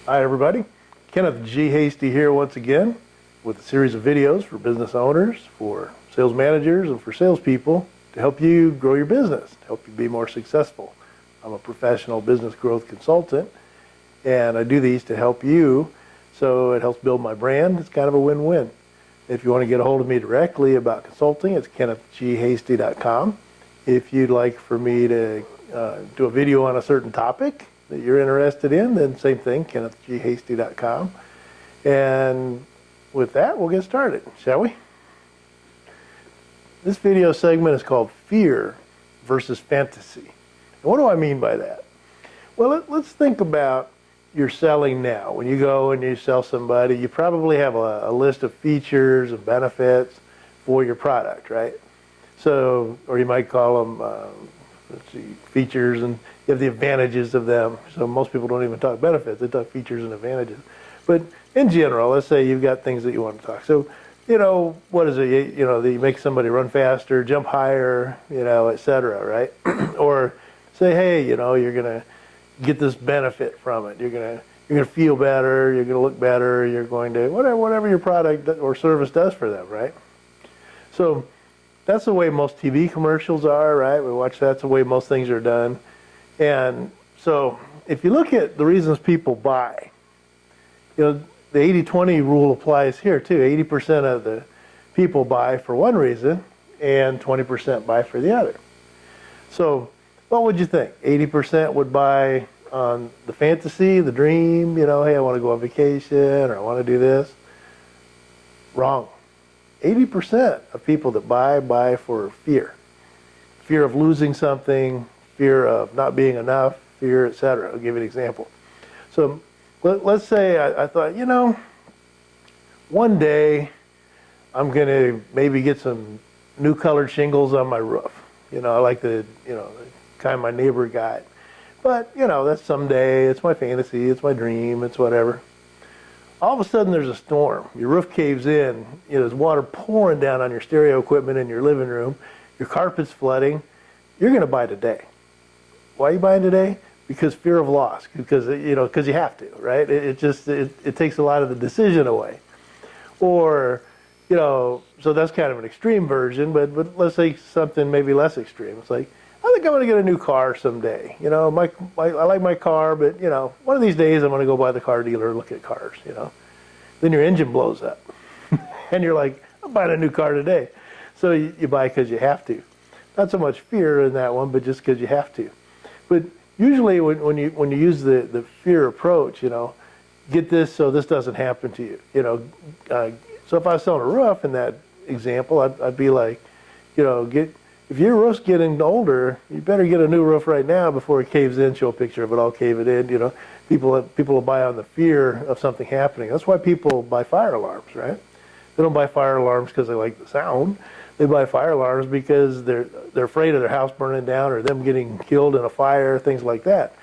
Hi everybody, Kenneth G Hasty here once again with a series of videos for business owners, for sales managers, and for salespeople to help you grow your business, to help you be more successful. I'm a professional business growth consultant and I do these to help you, so it helps build my brand. It's kind of a win-win. If you want to get a hold of me directly about consulting, it's kennethghasty.com. If you'd like for me to do a video on a certain topic that you're interested in, then same thing, kennethghasty.com. And with that, we'll get started, shall we? This video segment is called Fear versus Fantasy. And what do I mean by that? Well, let's think about your selling now. When you go and you sell somebody, you probably have a list of features and benefits for your product, right? So, or you might call them, features, and you have the advantages of them. So most people don't even talk benefits, they talk features and advantages. But in general, let's say you've got things that you want to talk. So, what is it? That you make somebody run faster, jump higher, et cetera, right? Or say, hey, you're going to get this benefit from it. You're going to feel better, you're going to look better, you're going to, whatever your product or service does for them, right? So that's the way most TV commercials are, right? We watch that's the way most things are done. And so if you look at the reasons people buy, the 80-20 rule applies here too. 80% of the people buy for one reason and 20% buy for the other. So what would you think? 80% would buy on the fantasy, the dream, hey, I want to go on vacation or I want to do this. Wrong. 80% of people that buy for fear. Fear of losing something, fear of not being enough, fear, etc. I'll give you an example. So let's say I thought, one day I'm going to maybe get some new colored shingles on my roof. I like the kind my neighbor got. But, that's someday. It's my fantasy. It's my dream. It's whatever. All of a sudden there's a storm. Your roof caves in. There's water pouring down on your stereo equipment in your living room. Your carpet's flooding. You're going to buy today. Why are you buying today? Because fear of loss. Because you have to, right? It takes a lot of the decision away. Or, so that's kind of an extreme version, but let's say something maybe less extreme. It's like, I think I'm going to get a new car someday. I like my car, but, one of these days I'm going to go by the car dealer and look at cars, Then your engine blows up. And you're like, I'm buying a new car today. So you buy because you have to. Not so much fear in that one, but just because you have to. But usually when you use the fear approach, get this so this doesn't happen to you. So if I was selling a roof in that example, I'd be like, if your roof's getting older, you better get a new roof right now before it caves in. Show a picture of it all caving in. People will buy on the fear of something happening. That's why people buy fire alarms, right? They don't buy fire alarms because they like the sound. They buy fire alarms because they're afraid of their house burning down or them getting killed in a fire, things like that.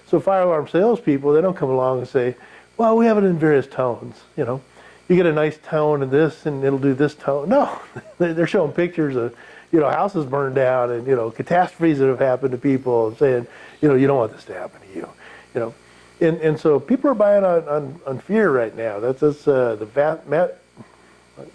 So fire alarm salespeople, they don't come along and say, well, we have it in various tones. You get a nice tone in this and it'll do this tone. No, they're showing pictures of houses burned down and, catastrophes that have happened to people and saying, you don't want this to happen to you, And so people are buying on fear right now. That's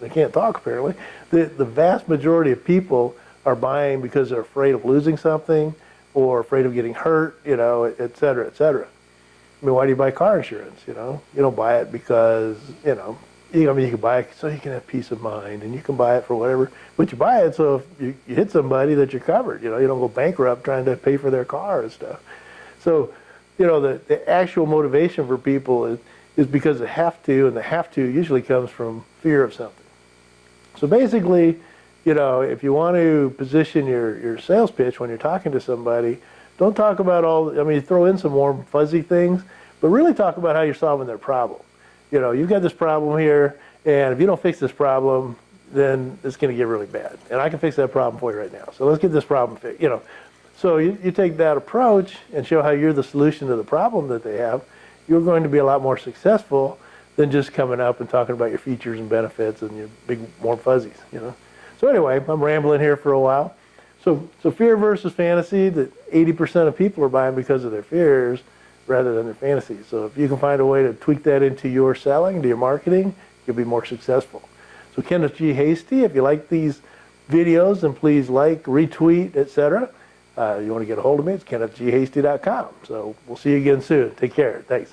they can't talk apparently. The vast majority of people are buying because they're afraid of losing something or afraid of getting hurt, et cetera, et cetera. I mean, why do you buy car insurance, You don't buy it because, you can buy it so you can have peace of mind, and you can buy it for whatever. But you buy it so if you hit somebody that you're covered. You don't go bankrupt trying to pay for their car and stuff. So, the actual motivation for people is because they have to, and the have to usually comes from fear of something. So basically, if you want to position your sales pitch when you're talking to somebody, don't talk about throw in some warm, fuzzy things, but really talk about how you're solving their problem. You've got this problem here, and if you don't fix this problem, then it's going to get really bad. And I can fix that problem for you right now. So let's get this problem fixed. So you take that approach and show how you're the solution to the problem that they have. You're going to be a lot more successful than just coming up and talking about your features and benefits and your big warm fuzzies. So anyway, I'm rambling here for a while. So fear versus fantasy, that 80% of people are buying because of their fears, rather than their fantasies. So if you can find a way to tweak that into your selling, into your marketing, you'll be more successful. So Kenneth G Hasty, if you like these videos, then please like, retweet, etc. You want to get a hold of me, it's KennethGHasty.com. So we'll see you again soon. Take care. Thanks.